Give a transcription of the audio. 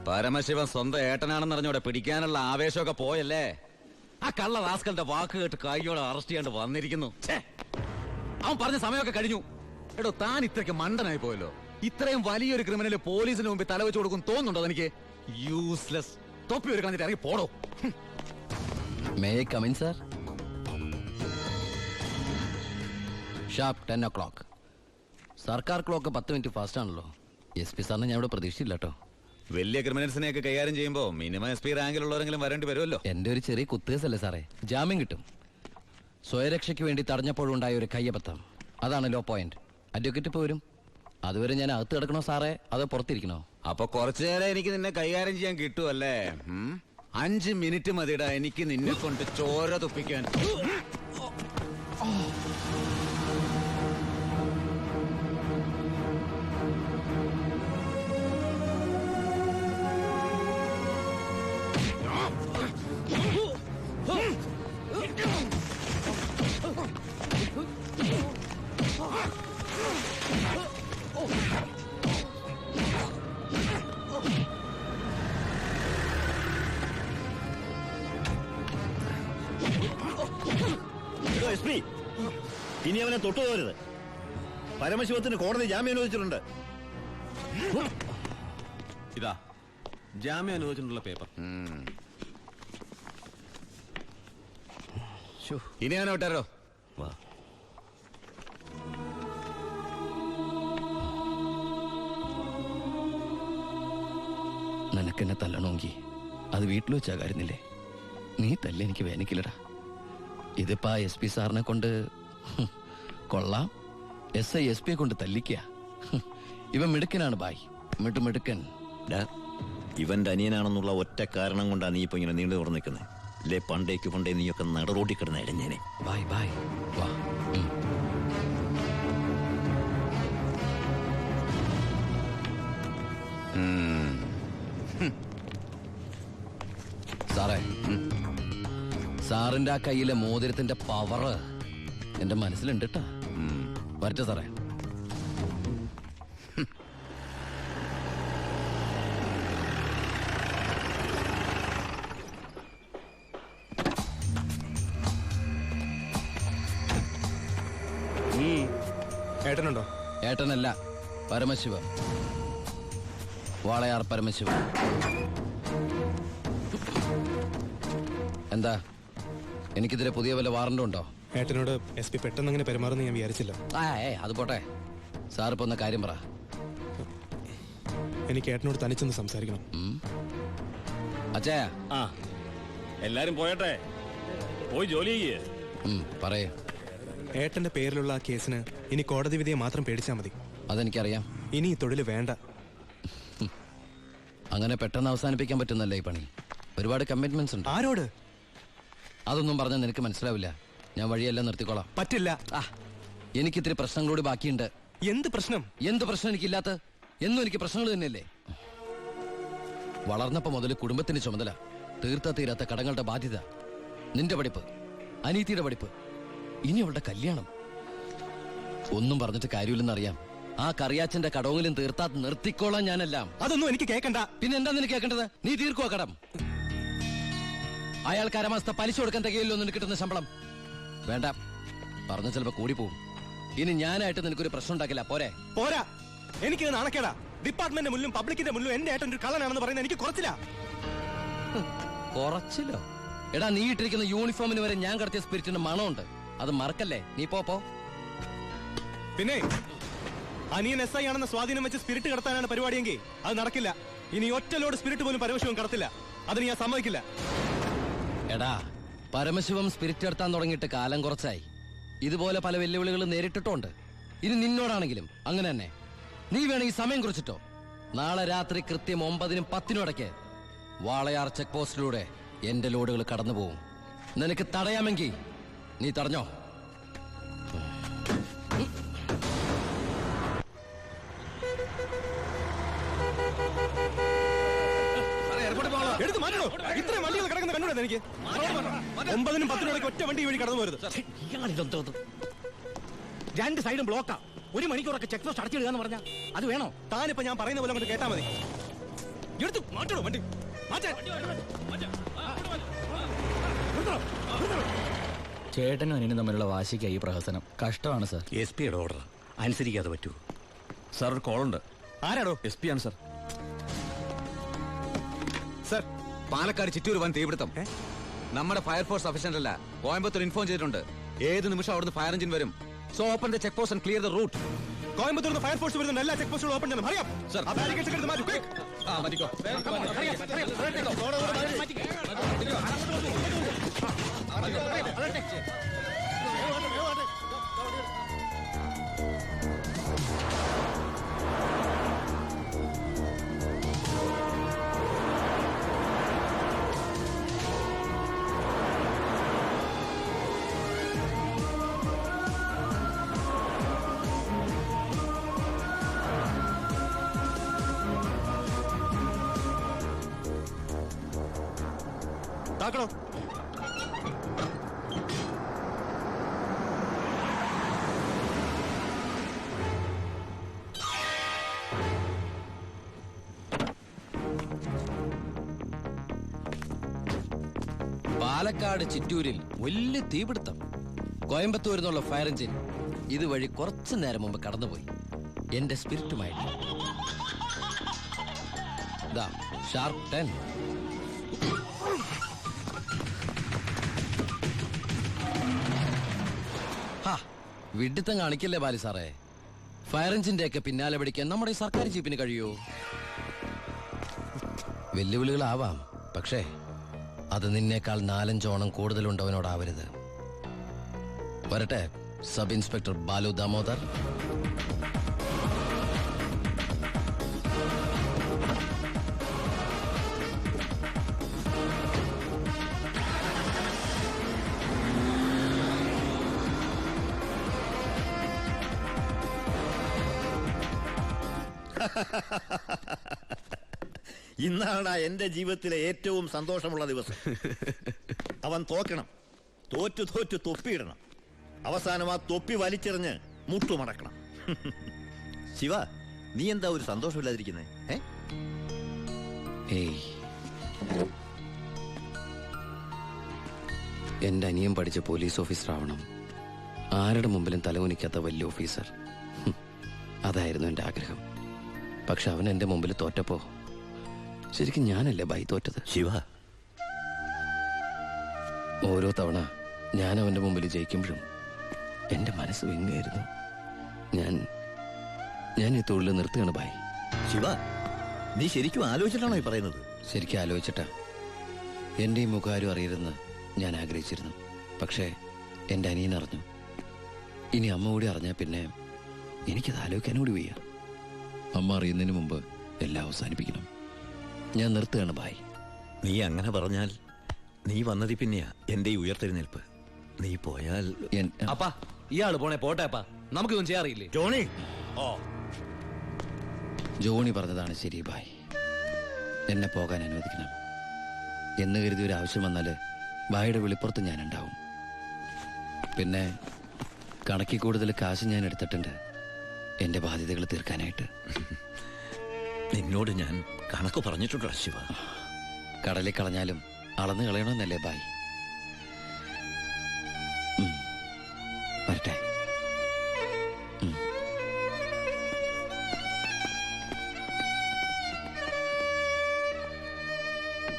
പരമശിവൻ സ്വന്തം ഏട്ടനാണെന്നറിഞ്ഞോടെ പിടിക്കാനുള്ള ആവേശമൊക്കെ പോയല്ലേ? ആ കള്ള റാസ്കലിന്റെ വാക്ക് കേട്ട് കൈയോടെ അറസ്റ്റ് ചെയ്യാണ്ട് വന്നിരിക്കുന്നു. അവൻ പറഞ്ഞ സമയമൊക്കെ കഴിഞ്ഞു. എടോ, താൻ ഇത്രയ്ക്ക് മണ്ടനായി പോയല്ലോ. ഇത്രയും വലിയൊരു ക്രിമിനല് പോലീസിന് മുമ്പിൽ തലവെച്ച് കൊടുക്കും തോന്നുന്നുണ്ടോ എനിക്ക്? യൂസ്ലെസ്. തൊപ്പി ഒരു കളഞ്ഞിട്ട് ഇറങ്ങി പോടോ. May I come in sir? Sharp 10 o'clock. സർക്കാർ ക്ലോക്ക് 10 മിനിറ്റ് ഫാസ്റ്റ് ആണല്ലോ. SP സാറിനെ ഞാൻ ഇവിടെ പ്രതീക്ഷിച്ചില്ല കേട്ടോ. വലിയ ക്രിമിനൽസിനെയൊക്കെ കൈകാര്യം ചെയ്യുമ്പോ മിനിമം SP റാങ്കിലുള്ളവരെങ്കിലും വരേണ്ടി വരുമല്ലോ. എന്റെ ഒരു ചെറിയ കുത്തേസല്ലേ സാറേ, ജാമ്യം കിട്ടും. സ്വയരക്ഷയ്ക്ക് വേണ്ടി തടഞ്ഞപ്പോഴുണ്ടായ ഒരു കയ്യബദ്ധം, അതാണ് ലോ പോയിന്റ്. അഡ്വക്കേറ്റ് ഇപ്പോൾ വരും. അതുവരെ ഞാൻ അകത്ത് കിടക്കണോ സാറേ, അതോ പുറത്തിരിക്കണോ? അപ്പൊ കുറച്ചു നേരം എനിക്ക് നിന്നെ കൈകാര്യം ചെയ്യാൻ കിട്ടുമല്ലേ? 5 മിനിറ്റ് മതിടാ എനിക്ക് നിന്നെ കൊണ്ട് ചോര തുപ്പിക്കാൻ. SP, ഇനി അവനെ തൊട്ടുപോകരുത്. പരമശിവത്തിന് കോടതി ജാമ്യം അനുവദിച്ചിട്ടുണ്ട്. ഇതാ ജാമ്യം അനുവദിച്ചിട്ടുള്ള പേപ്പർ. ഇനി ഞാൻ വിട്ടാരോ? നിനക്കെന്നെ തല്ലണമെങ്കിൽ അത് വീട്ടിൽ വെച്ചാ കാര്യന്നില്ലേ? നീ തല്ല എനിക്ക് വേനിക്കില്ലടാ. ഇതിപ്പോ SP സാറിനെ കൊണ്ട് കൊള്ളാം. SI SP കൊണ്ട് തല്ലിക്കുക. ഇവൻ മിടുക്കനാണ് ബായ്, മിടുക്കൻ. ഇവന്റെ അനിയനാണെന്നുള്ള ഒറ്റ കാരണം കൊണ്ടാണ് നീ ഇപ്പൊ ഇങ്ങനെ നീണ്ടു തുറന്നു നിൽക്കുന്നത്. അല്ലേ പണ്ടേ നീയൊക്കെ നടറോട്ടി കിടന്ന ഇടഞ്ഞേനെ. ബായ് ബായ് വാ. സാറേ, സാറിന്റെ ആ കയ്യിലെ മോതിരത്തിന്റെ പവറ് എന്റെ മനസ്സിലുണ്ട് കേട്ടാ. വരട്ടെ സാറേ. ഏട്ടനുണ്ടോ? ഏട്ടനല്ല, പരമശിവൻ. വാളയാർ പരമശിവൻ. എന്താ, എനിക്കിതിരെ പുതിയ വല്ല വാറണ്ടും ഉണ്ടോ? ഏട്ടനോട് SP പെട്ടെന്ന് അങ്ങനെ പെരുമാറുന്ന ഞാൻ വിചാരിച്ചില്ല. അത് പോട്ടെ. സാറിപ്പോ ഒന്ന് കാര്യം പറ. എനിക്ക് ഏട്ടനോട് തനിച്ചൊന്ന് സംസാരിക്കണം. അച്ഛാ, എല്ലാരും പോയട്ടെ, പോയി ജോലി ചെയ്യേ. പറയേ. ഏട്ടന്റെ പേരിലുള്ള ആ കേസിന് ഇനി കോടതി വിധിയെ മാത്രം പേടിച്ചാൽ മതി. അതെനിക്കറിയാം. ഇനി ഈ തൊഴിൽ വേണ്ട. അങ്ങനെ പെട്ടെന്ന് അവസാനിപ്പിക്കാൻ പറ്റുന്നല്ലേ ഈ പണി? ഒരുപാട് കമ്മിറ്റ്മെന്റ്സ് ഉണ്ട്. ആരോട്? അതൊന്നും പറഞ്ഞാൽ നിനക്ക് മനസ്സിലാവില്ല. ഞാൻ വഴിയെല്ലാം നിർത്തിക്കോളാം. പറ്റില്ല. എനിക്കിത്തിരി പ്രശ്നങ്ങളോട് ബാക്കിയുണ്ട്. എന്ത് പ്രശ്നം? എന്ത് പ്രശ്നം എനിക്കില്ലാത്ത? എന്നും എനിക്ക് പ്രശ്നങ്ങൾ തന്നെയല്ലേ. വളർന്നപ്പോ മുതൽ കുടുംബത്തിന്റെ ചുമതല, തീരാത്ത കടങ്ങളുടെ ബാധ്യത, നിന്റെ പഠിപ്പ്, അനീതിയുടെ പഠിപ്പ്, ഇനി അവളുടെ കല്യാണം. ഒന്നും പറഞ്ഞിട്ട് കാര്യമില്ലെന്നറിയാം. ആ കറിയാച്ചന്റെ കടവെങ്കിലും തീർത്താ നിർത്തിക്കോളാം ഞാനെല്ലാം. അതൊന്നും എനിക്ക് കേൾക്കണ്ട. പിന്നെ എന്താ നിനക്ക് കേൾക്കേണ്ടത്? നീ തീർക്കുവോ കടം? അയാൾക്ക് അരമാസത്തെ പലിശ കൊടുക്കാൻ തികയില്ലോ നിനക്ക് കിട്ടുന്ന ശമ്പളം? വേണ്ട, പറഞ്ഞ ചിലപ്പോ കൂടിപ്പോവും. ഇനി ഞാനായിട്ട് നിനക്കൊരു പ്രശ്നം ഉണ്ടാക്കില്ല. പോരാ. എനിക്ക് നാണക്കേടാ. ഡിപ്പാർട്ട്മെന്റ് മുന്നിലും പബ്ലിക്കിന്റെ മുന്നിലും എന്റെ ഏട്ടൻ ഒരു കള്ളനാണെന്ന് പറയുന്നത് എനിക്ക് കുറച്ചില്ല. കുറച്ചില്ലോ? എടാ, നീ ഇട്ടിരിക്കുന്ന യൂണിഫോമിന് വരെ ഞാൻ കടത്തിയ സ്പിരിറ്റിന്റെ മണമുണ്ട്. അത് മറക്കല്ലേ. നീ പോ. പിന്നെ അനിയൻ SI ആണെന്ന സ്വാധീനം വെച്ച് സ്പിരിറ്റ് കടത്താനാണ് പരിപാടിയെങ്കിൽ അത് നടക്കില്ല. ഇനി ഒറ്റ ലോഡ് സ്പിരിറ്റ് പോലും പരമശിവൻ കടത്തില്ല. അതിന് ഞാൻ സമ്മതിക്കില്ല. എടാ, പരമശിവം സ്പിരിറ്റ് എടുത്താൻ തുടങ്ങിയിട്ട് കാലം കുറച്ചായി. ഇതുപോലെ പല വെല്ലുവിളികൾ നേരിട്ടിട്ടുണ്ട്. ഇനി നിന്നോടാണെങ്കിലും അങ്ങനെ തന്നെ. നീ വേണമെങ്കിൽ സമയം കുറിച്ചിട്ടോ. നാളെ രാത്രി കൃത്യം 9-നും 10-നും ഇടയ്ക്ക് വാളയാർ ചെക്ക് പോസ്റ്റിലൂടെ എന്റെ ലോഡുകൾ കടന്നു പോവും. നിനക്ക് തടയാമെങ്കിൽ നീ തടഞ്ഞോ. എടുത്ത് മാറ്റണോ? ഇത്രയും വണ്ടികൾ കിടക്കുന്ന കണ്ടുകൂടാ എനിക്ക്? 9-നും 10-നും ഇടയ്ക്ക് ഒറ്റ വണ്ടി വഴി കടന്നു പോരുത്. രണ്ട് സൈഡും ബ്ലോക്കാ. 1 മണിക്കൂറൊക്കെ ചെക്ക് പോസ്റ്റ് അടച്ചിടുക എന്ന് പറഞ്ഞാൽ അത് വേണോ? താനിപ്പോ ഞാൻ പറയുന്ന പോലെ അങ്ങോട്ട് കേട്ടാ മതി. എടുത്ത് മാറ്റണോ വണ്ടി? മാറ്റാൻ. ചേട്ടനും അനിയനും തമ്മിലുള്ള വാശിക്കായി ഈ പ്രഹസനം. കഷ്ടമാണ് സാർ. എസ് പിയുടെ ഓർഡർ അനുസരിക്കാതെ പറ്റൂ. സാർ ഒരു കോളുണ്ട്. ആരാടോ? SP ആണ് സാർ. സർ, പാലക്കാട് ചിറ്റൂർ വൻ തീപിടുത്തം. നമ്മുടെ ഫയർഫോഴ്സ് സഫീഷ്യന്റ് അല്ല. കോയമ്പത്തൂർ ഇൻഫോം ചെയ്തിട്ടുണ്ട്. ഏത് നിമിഷം അവിടുന്ന് ഫയർ എഞ്ചിൻ വരും. So open the check post and clear the route. Coimbatore fire force വരുന്ന എല്ലാ ചെക്ക് പോസ്റ്റുകളും ഓപ്പൺ ചെയ്യണം. അറിയാം സർ. ആ ബാരിക്കേഡ്സ് എടുത്ത് മാറ്റൂ. quick. മാറ്റിക്കോ. താക്കണോ? പാലക്കാട് ചിറ്റൂരിൽ വലിയ തീപിടുത്തം. കോയമ്പത്തൂരിൽ നിന്നുള്ള ഫയർ എഞ്ചിൻ ഇതുവഴി കുറച്ചു നേരം മുമ്പ് കടന്നുപോയി. എന്റെ സ്പിരിറ്റുമായിട്ട് ഷാർപ്പ് 10. വിഡിത്തം കാണിക്കല്ലേ ബാലി സാറേ. ഫയർ എഞ്ചിന്റെ ഒക്കെ പിന്നാലെ പിടിക്കാൻ നമ്മുടെ ഈ സർക്കാർ ജീപ്പിന് കഴിയോ? വെല്ലുവിളികളാവാം, പക്ഷേ അത് നിന്നേക്കാൾ 4-5 ഓണം കൂടുതലുണ്ടവനോടാവരുത്. വരട്ടെ സബ് ഇൻസ്പെക്ടർ ബാലു ദാമോദർ. ഇന്നാണ് എന്റെ ജീവിതത്തിലെ ഏറ്റവും സന്തോഷമുള്ള ദിവസം. അവൻ തോക്കണം, തോറ്റു തോറ്റു തൊപ്പിയിടണം, അവസാനം ആ തൊപ്പി വലിച്ചെറിഞ്ഞ് മുട്ടുമടക്കണം. ശിവ, നീ എന്താ ഒരു സന്തോഷമില്ലാതിരിക്കുന്നേ? ഏയ്, എന്റെ അനിയൻ പഠിച്ച പോലീസ് ഓഫീസർ ആവണം. ആരുടെ മുമ്പിലും തലകുനിക്കാത്ത വലിയ ഓഫീസർ. അതായിരുന്നു എന്റെ ആഗ്രഹം. പക്ഷെ അവൻ എന്റെ മുമ്പിൽ തോറ്റപ്പോ ശരിക്കും ഞാനല്ലേ ബൈ തോറ്റത്? ശിവ, ഓരോ തവണ ഞാൻ അവന്റെ മുമ്പിൽ ജയിക്കുമ്പോഴും എന്റെ മനസ്സ് വിങ്ങായിരുന്നു. ഞാൻ ഈ തൊഴിൽ നിർത്തുകയാണ് ബൈ. ശിവ, നീ ശരിക്കും ആലോചിച്ചിട്ടാണോ ഈ പറയുന്നത്? ശരിക്കും ആലോചിച്ചിട്ടാ. എന്റെ ഈ മുഖം ആരും അറിയരുതെന്ന് ഞാൻ ആഗ്രഹിച്ചിരുന്നു. പക്ഷേ എന്റെ അനിയൻ അറിഞ്ഞു. ഇനി അമ്മ കൂടി അറിഞ്ഞാൽ പിന്നെ എനിക്കത് ആലോചിക്കാനും കൂടി വയ്യ. അമ്മ അറിയുന്നതിന് മുമ്പ് എല്ലാം അവസാനിപ്പിക്കണം. ഞാൻ നിർത്തുകയാണ് ബായ്. നീ അങ്ങനെ പറഞ്ഞാൽ നീ വന്നതി പിന്നെയാ എന്റെ ഈ ഉയർത്തെഴുന്നേൽപ്പ്. നീ പോയാൽ അപ്പാ, ഇയാള് പോണേ പോട്ടെ അപ്പാ, നമുക്കൊന്നും ചെയ്യാറില്ലേ? ജോണി, ജോണി പറഞ്ഞതാണ് ശരി ബായ്. എന്നെ പോകാൻ അനുവദിക്കണം. എന്ന് കരുതി ഒരു ആവശ്യം വന്നാല് ബായുടെ വെളിപ്പുറത്ത് ഞാനുണ്ടാവും. പിന്നെ കണക്കിൽ കൂടുതൽ കാശ് ഞാൻ എടുത്തിട്ടുണ്ട് എന്റെ ബാധ്യതകൾ തീർക്കാനായിട്ട്. നിന്നോട് ഞാൻ കണക്ക് പറഞ്ഞിട്ടുണ്ടോ ശിവ? കടലിൽ കളഞ്ഞാലും അളന്ന് കളയണമെന്നല്ലേ ബായ്?